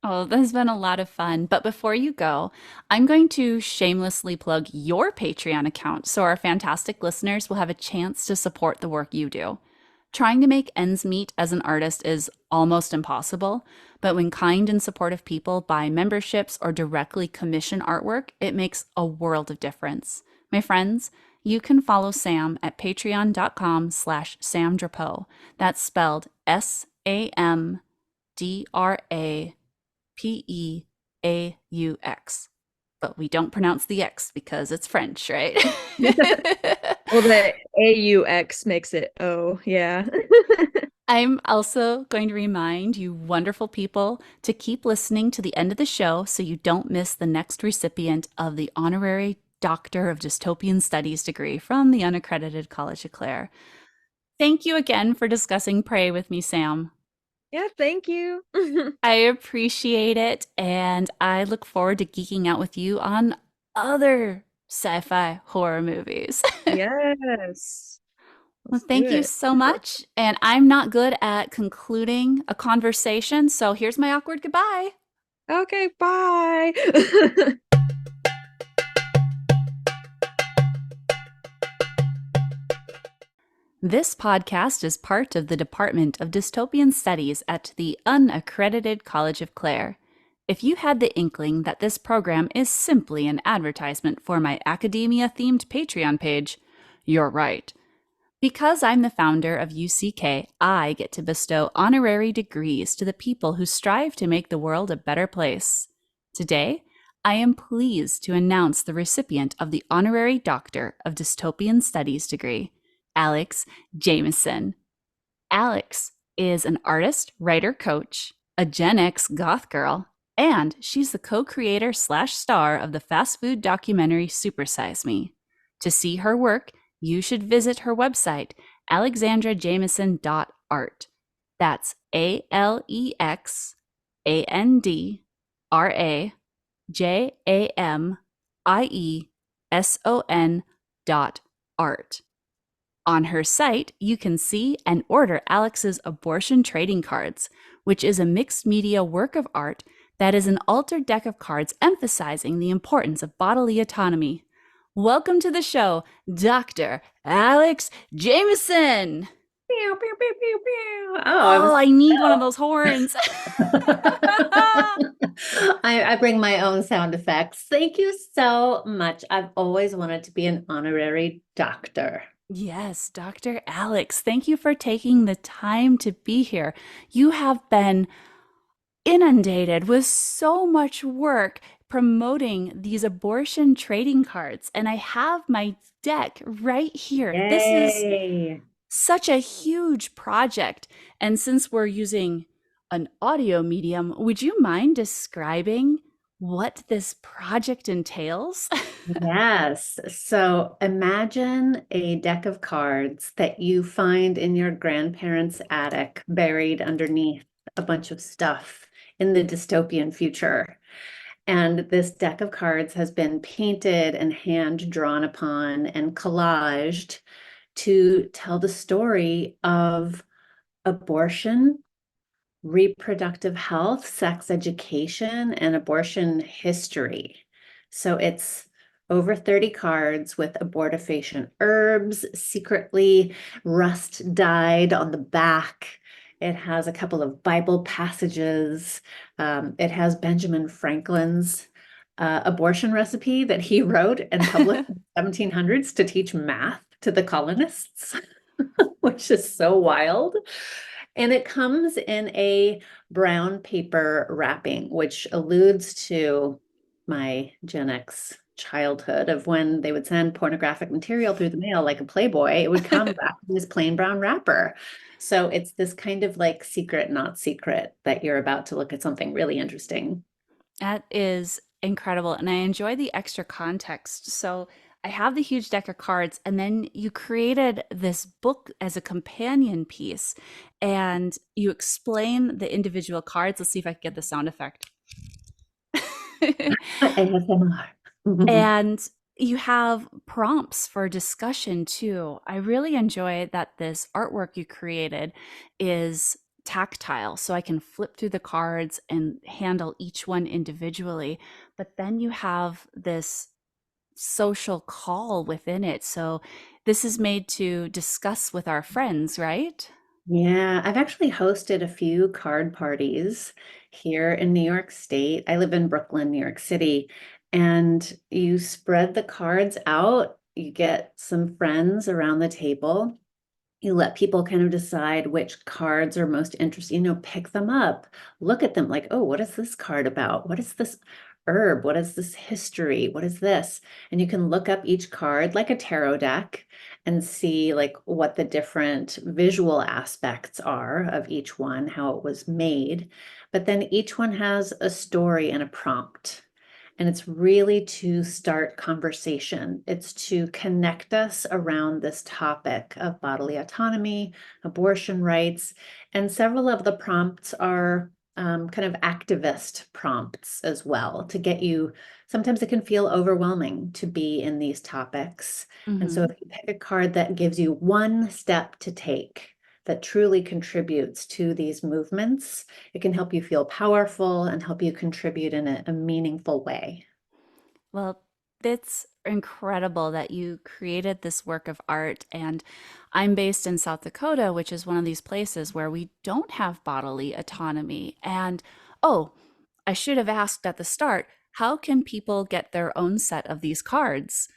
Oh, this has been a lot of fun. But before you go, I'm going to shamelessly plug your Patreon account so our fantastic listeners will have a chance to support the work you do. Trying to make ends meet as an artist is almost impossible, but when kind and supportive people buy memberships or directly commission artwork, it makes a world of difference. My friends, you can follow Sam at patreon.com/Sam Drapeaux. That's spelled SamDrapeaux. But we don't pronounce the X because it's French, right? Well, the AUX makes it O, yeah. I'm also going to remind you wonderful people to keep listening to the end of the show so you don't miss the next recipient of the Honorary Doctor of Dystopian Studies degree from the unaccredited College of Claire. Thank you again for discussing Prey with me, Sam. Yeah, thank you. I appreciate it, and I look forward to geeking out with you on other sci-fi horror movies. Yes. Well, Let's do thank you it. so much. And I'm not good at concluding a conversation, so here's my awkward goodbye. Okay, bye. This podcast is part of the Department of Dystopian Studies at the unaccredited College of Claire. If you had the inkling that this program is simply an advertisement for my academia-themed Patreon page, you're right. Because I'm the founder of UCK, I get to bestow honorary degrees to the people who strive to make the world a better place. Today, I am pleased to announce the recipient of the Honorary Doctor of Dystopian Studies degree, Alex Jamieson. Alex is an artist, writer, coach, a Gen X goth girl, and she's the co-creator / star of the fast food documentary Supersize Me. To see her work, you should visit her website, alexandrajameson.art. That's ALEXANDRAJAMIESON.art. On her site, you can see and order Alex's abortion trading cards, which is a mixed media work of art that is an altered deck of cards emphasizing the importance of bodily autonomy. Welcome to the show, Dr. Alex Jamieson. Pew, pew, pew, pew, pew. Oh, I need one of those horns. I bring my own sound effects. Thank you so much. I've always wanted to be an honorary doctor. Yes, Dr. Alex, thank you for taking the time to be here. You have been inundated with so much work promoting these abortion trading cards, and I have my deck right here. Yay. This is such a huge project, and since we're using an audio medium, would you mind describing what this project entails? Yes. So imagine a deck of cards that you find in your grandparents' attic, buried underneath a bunch of stuff in the dystopian future. And this deck of cards has been painted and hand drawn upon and collaged to tell the story of abortion, reproductive health, sex education, and abortion history. So it's over 30 cards with abortifacient herbs, secretly rust dyed on the back. It has a couple of Bible passages. It has Benjamin Franklin's abortion recipe that he wrote and published in the 1700s to teach math to the colonists, which is so wild. And it comes in a brown paper wrapping, which alludes to my Gen X childhood of when they would send pornographic material through the mail, like a Playboy, it would come back in this plain brown wrapper. So it's this kind of like secret, not secret, that you're about to look at something really interesting. That is incredible. And I enjoy the extra context. So I have the huge deck of cards, and then you created this book as a companion piece, and you explain the individual cards. Let's see if I can get the sound effect. ASMR. And you have prompts for discussion too. I really enjoy that this artwork you created is tactile, so I can flip through the cards and handle each one individually. But then you have this social call within it. So this is made to discuss with our friends, right? Yeah, I've actually hosted a few card parties here in New York State. I live in Brooklyn, New York City, and you spread the cards out. You get some friends around the table. You let people kind of decide which cards are most interesting, pick them up, look at them like, oh, what is this card about? What is this herb? What is this history? What is this? And you can look up each card like a tarot deck and see like what the different visual aspects are of each one, how it was made. But then each one has a story and a prompt. And it's really to start conversation. It's to connect us around this topic of bodily autonomy, abortion rights, and several of the prompts are kind of activist prompts as well to get you. Sometimes it can feel overwhelming to be in these topics. And so Hmm. if you pick a card that gives you one step to take that truly contributes to these movements, it can help you feel powerful and help you contribute in a meaningful way. Well, it's incredible that you created this work of art. And I'm based in South Dakota, which is one of these places where we don't have bodily autonomy. And oh, I should have asked at the start, how can people get their own set of these cards?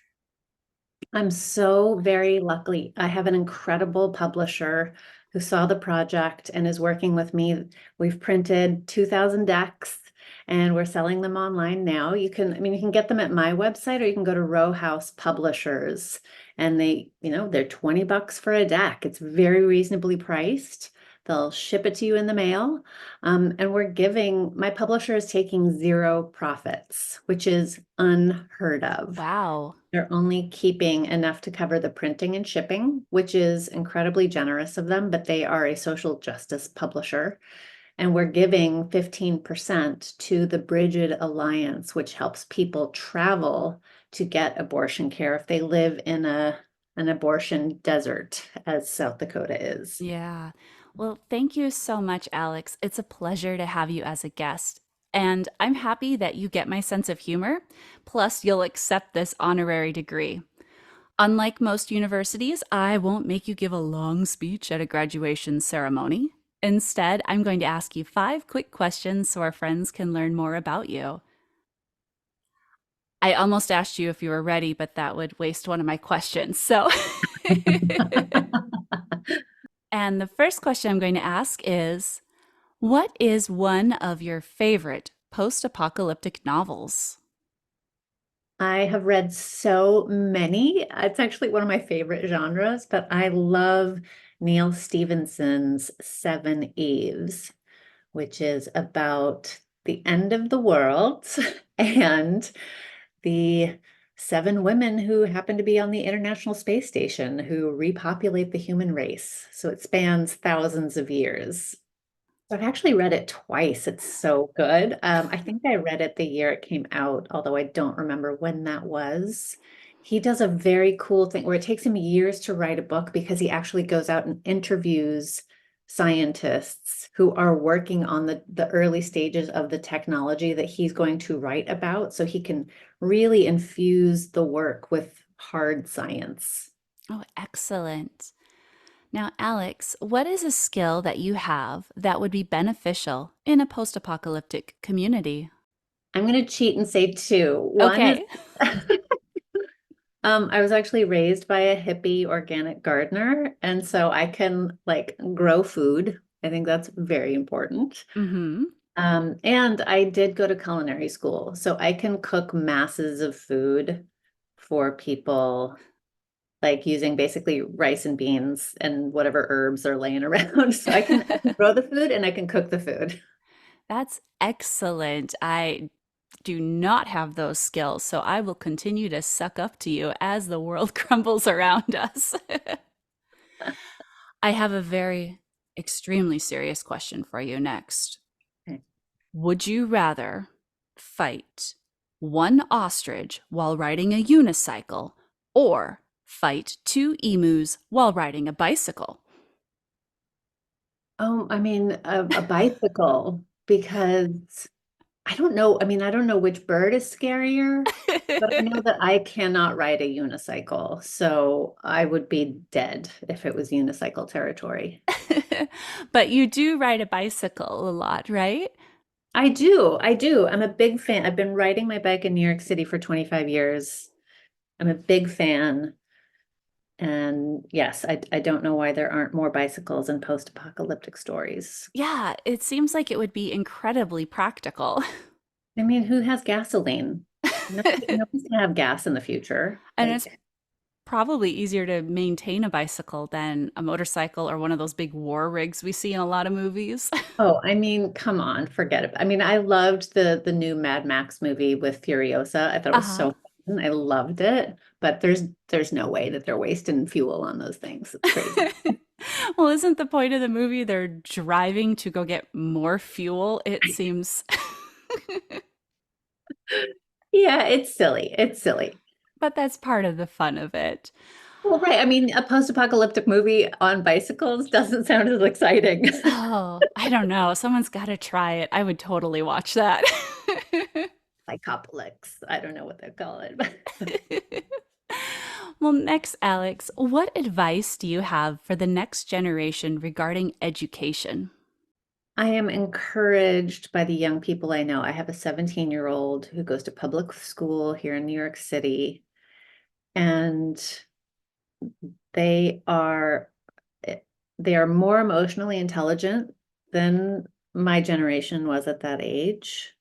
I'm so very lucky. I have an incredible publisher who saw the project and is working with me. We've printed 2,000 decks and we're selling them online now. You can get them at my website or you can go to Row House Publishers and they're $20 for a deck. It's very reasonably priced. They'll ship it to you in the mail. And my publisher is taking zero profits, which is unheard of. Wow. They're only keeping enough to cover the printing and shipping, which is incredibly generous of them, but they are a social justice publisher. And we're giving 15% to the Bridget Alliance, which helps people travel to get abortion care if they live in an abortion desert, as South Dakota is. Yeah. Well, thank you so much, Alex. It's a pleasure to have you as a guest. And I'm happy that you get my sense of humor. Plus, you'll accept this honorary degree. Unlike most universities, I won't make you give a long speech at a graduation ceremony. Instead, I'm going to ask you 5 quick questions so our friends can learn more about you. I almost asked you if you were ready, but that would waste one of my questions. So, and the first question I'm going to ask is, what is one of your favorite post apocalyptic novels? I have read so many. It's actually one of my favorite genres, but I love Neil Stephenson's Seven Eves, which is about the end of the world and the seven women who happen to be on the International Space Station who repopulate the human race. So it spans thousands of years. I've actually read it twice. It's so good. I think I read it the year it came out, although I don't remember when that was. He does a very cool thing where it takes him years to write a book because he actually goes out and interviews scientists who are working on the early stages of the technology that he's going to write about, so he can really infuse the work with hard science. Oh, excellent. Now, Alex, what is a skill that you have that would be beneficial in a post apocalyptic community? I'm going to cheat and say two. One is Okay. I was actually raised by a hippie organic gardener, and so I can like grow food. I think that's very important. Mm-hmm. And I did go to culinary school, so I can cook masses of food for people, like using basically rice and beans and whatever herbs are laying around. So I can grow the food and I can cook the food. That's excellent. I do not have those skills, so I will continue to suck up to you as the world crumbles around us. I have a very extremely serious question for you next. Okay. Would you rather fight one ostrich while riding a unicycle or fight 2 emus while riding a bicycle? Oh, I mean, a bicycle, because I don't know. I mean, I don't know which bird is scarier, but I know that I cannot ride a unicycle. So I would be dead if it was unicycle territory. But you do ride a bicycle a lot, right? I do. I do. I'm a big fan. I've been riding my bike in New York City for 25 years. I'm a big fan. And yes, I don't know why there aren't more bicycles in post-apocalyptic stories. Yeah, it seems like it would be incredibly practical. I mean, who has gasoline? Nobody's gonna have gas in the future. And it's Like, probably easier to maintain a bicycle than a motorcycle or one of those big war rigs we see in a lot of movies. oh, I mean, come on, forget it. I mean, I loved the new Mad Max movie with Furiosa. I thought it was Uh-huh. so fun. I loved it, but there's no way that they're wasting fuel on those things. It's crazy. Well, isn't the point of the movie they're driving to go get more fuel? It seems. Yeah, it's silly. It's silly. But that's part of the fun of it. Well, right. I mean, a post-apocalyptic movie on bicycles doesn't sound as exciting. Oh, I don't know. Someone's got to try it. I would totally watch that. Psychopolis. I don't know what they call it. Well, next, Alex, what advice do you have for the next generation regarding education? I am encouraged by the young people I know. I have a 17-year-old who goes to public school here in New York City, and they are eh, they are more emotionally intelligent than my generation was at that age.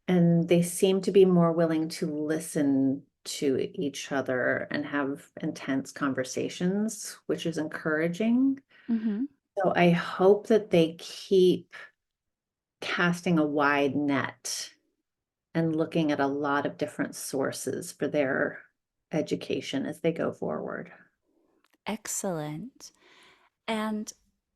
And they seem to be more willing to listen to each other and have intense conversations, which is encouraging. Hmm. So I hope that they keep casting a wide net and looking at a lot of different sources for their education as they go forward. Excellent. And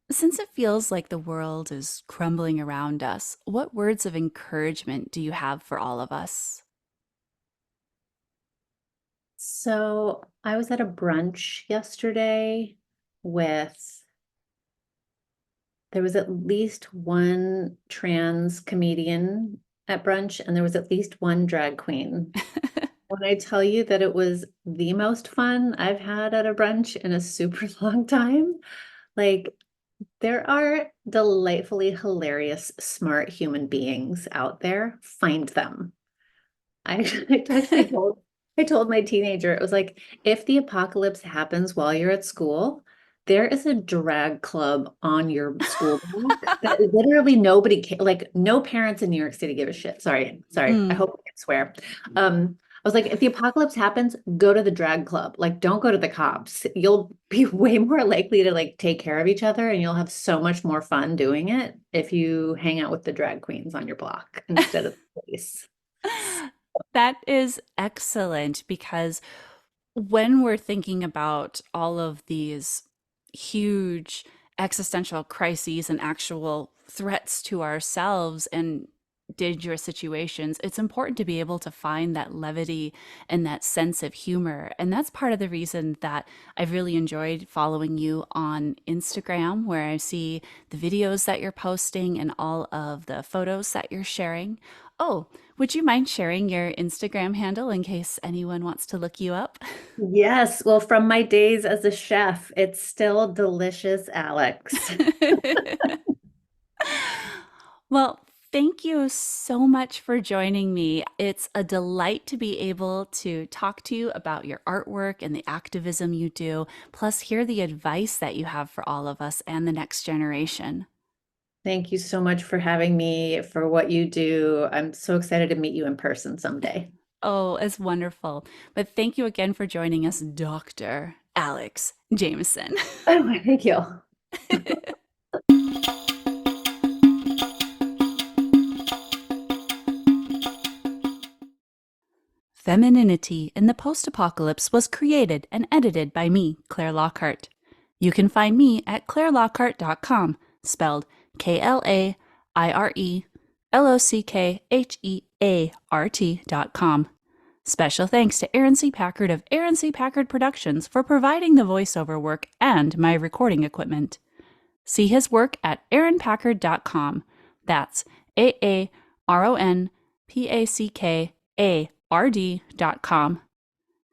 since it feels like the world is crumbling around us, what words of encouragement do you have for all of us? So I was at a brunch yesterday with, there was at least one trans comedian at brunch, and there was at least one drag queen. When I tell you that it was the most fun I've had at a brunch in a super long time, like there are delightfully hilarious, smart human beings out there. Find them. I, I told my teenager, it was like, if the apocalypse happens while you're at school, there is a drag club on your school block that literally nobody like no parents in New York City give a shit. Sorry. I Mm. hope I can swear. I was like, if the apocalypse happens, go to the drag club. Like, don't go to the cops. You'll be way more likely to like take care of each other, and you'll have so much more fun doing it if you hang out with the drag queens on your block instead of the police. That is excellent because when we're thinking about all of these huge existential crises and actual threats to ourselves and dangerous situations, it's important to be able to find that levity and that sense of humor. And that's part of the reason that I've really enjoyed following you on Instagram, where I see the videos that you're posting and all of the photos that you're sharing. Oh, would you mind sharing your Instagram handle in case anyone wants to look you up? Yes, well, from my days as a chef, it's still delicious, Alex. Well, thank you so much for joining me. It's a delight to be able to talk to you about your artwork and the activism you do, plus hear the advice that you have for all of us and the next generation. Thank you so much for having me, for what you do. I'm so excited to meet you in person someday. Oh, it's wonderful. But thank you again for joining us, Dr. Alex Jamieson. Oh, thank you. Femininity in the Post-Apocalypse was created and edited by me, Klaire Lockheart. You can find me at clairelockhart.com, spelled KLAIRELOCKHEART.com. Special thanks to Aaron C. Packard of Aaron C. Packard Productions for providing the voiceover work and my recording equipment. See his work at aaronpackard.com. That's AARONPACKARD.com.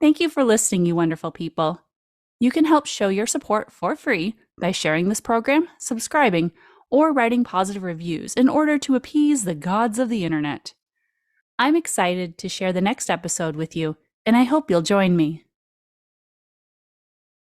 Thank you for listening, you wonderful people. You can help show your support for free by sharing this program, subscribing, or writing positive reviews in order to appease the gods of the internet. I'm excited to share the next episode with you, and I hope you'll join me.